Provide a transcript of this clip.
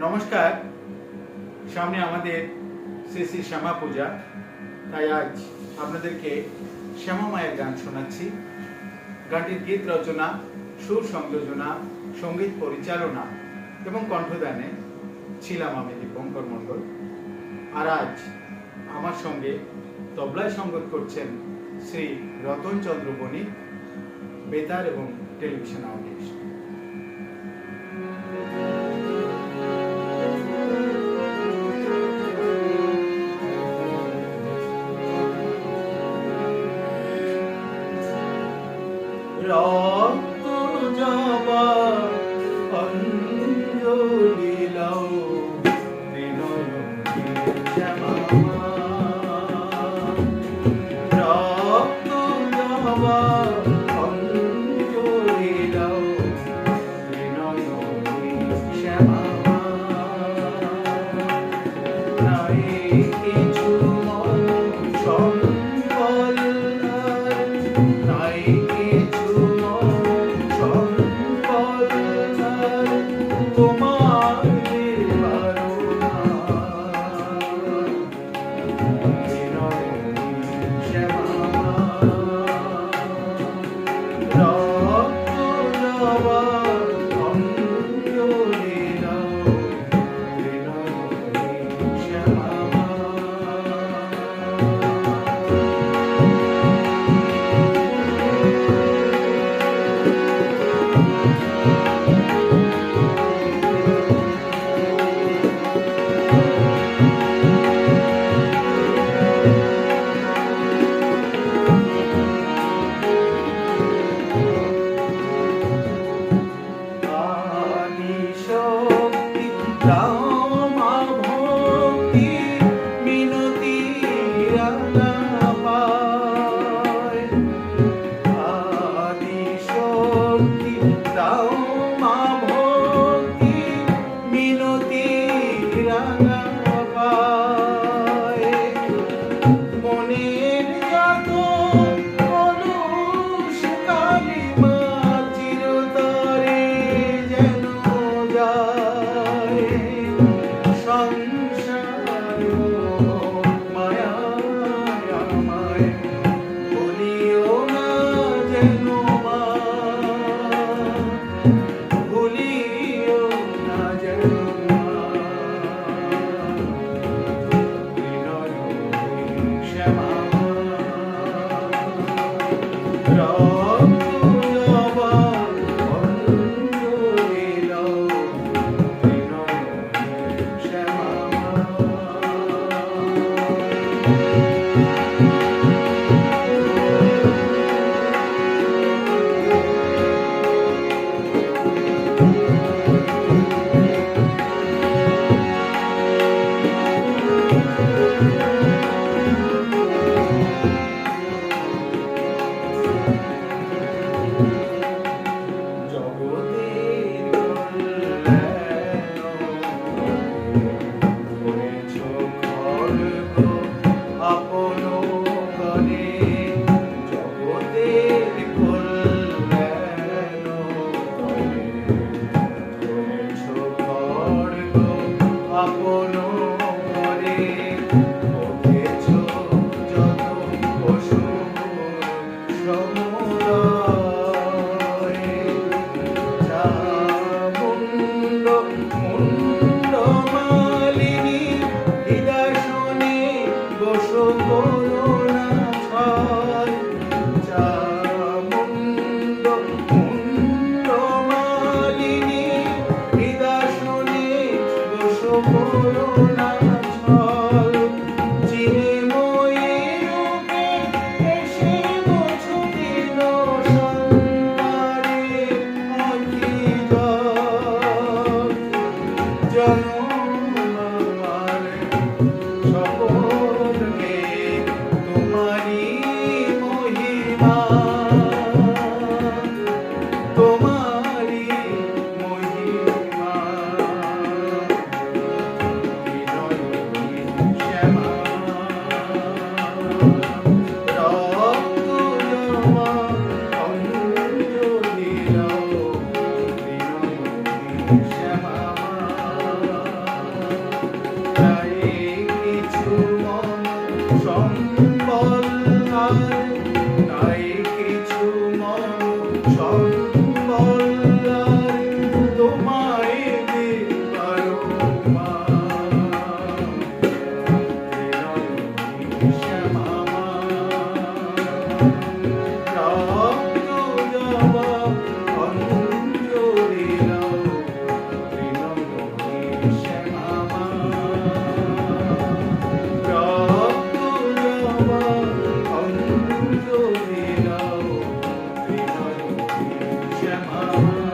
নমস্কার। সামনে আমাদের শ্রী শ্রী শ্যামা পূজা, তাই আজ আপনাদেরকে শ্যামা মায়ের গান শোনাচ্ছি। গানটির গীত রচনা, সুর সংযোজনা, সঙ্গীত পরিচালনা এবং কণ্ঠদানে ছিলাম আমি দীপঙ্কর মণ্ডল। আর আজ আমার সঙ্গে তবলায় সঙ্গত করছেন শ্রী রতন চন্দ্র বণিক, বেতার এবং টেলিভিশন আর্টিস্ট। রক্ত জবা অঞ্জলি লাও বিনয়ী শ্যামা, রক্ত জবা অঞ্জলি লাও বিনয়ী শ্যামা। নাই কিছু সম্বল, নাই তোমার শ্যামা, রক্ত জবা অঞ্জলি লাও বিনয়ী শ্যামা। মনের যত কলুষ কালিমা চিরতরে যেন যায়, সংসার মায়ায় আমায় ভুলিও না যেন মা, ভুলিও না যেন মা। শ্যামা, রক্ত জবা অঞ্জলি লাও বিনয়ী শ্যামা। শ্যামা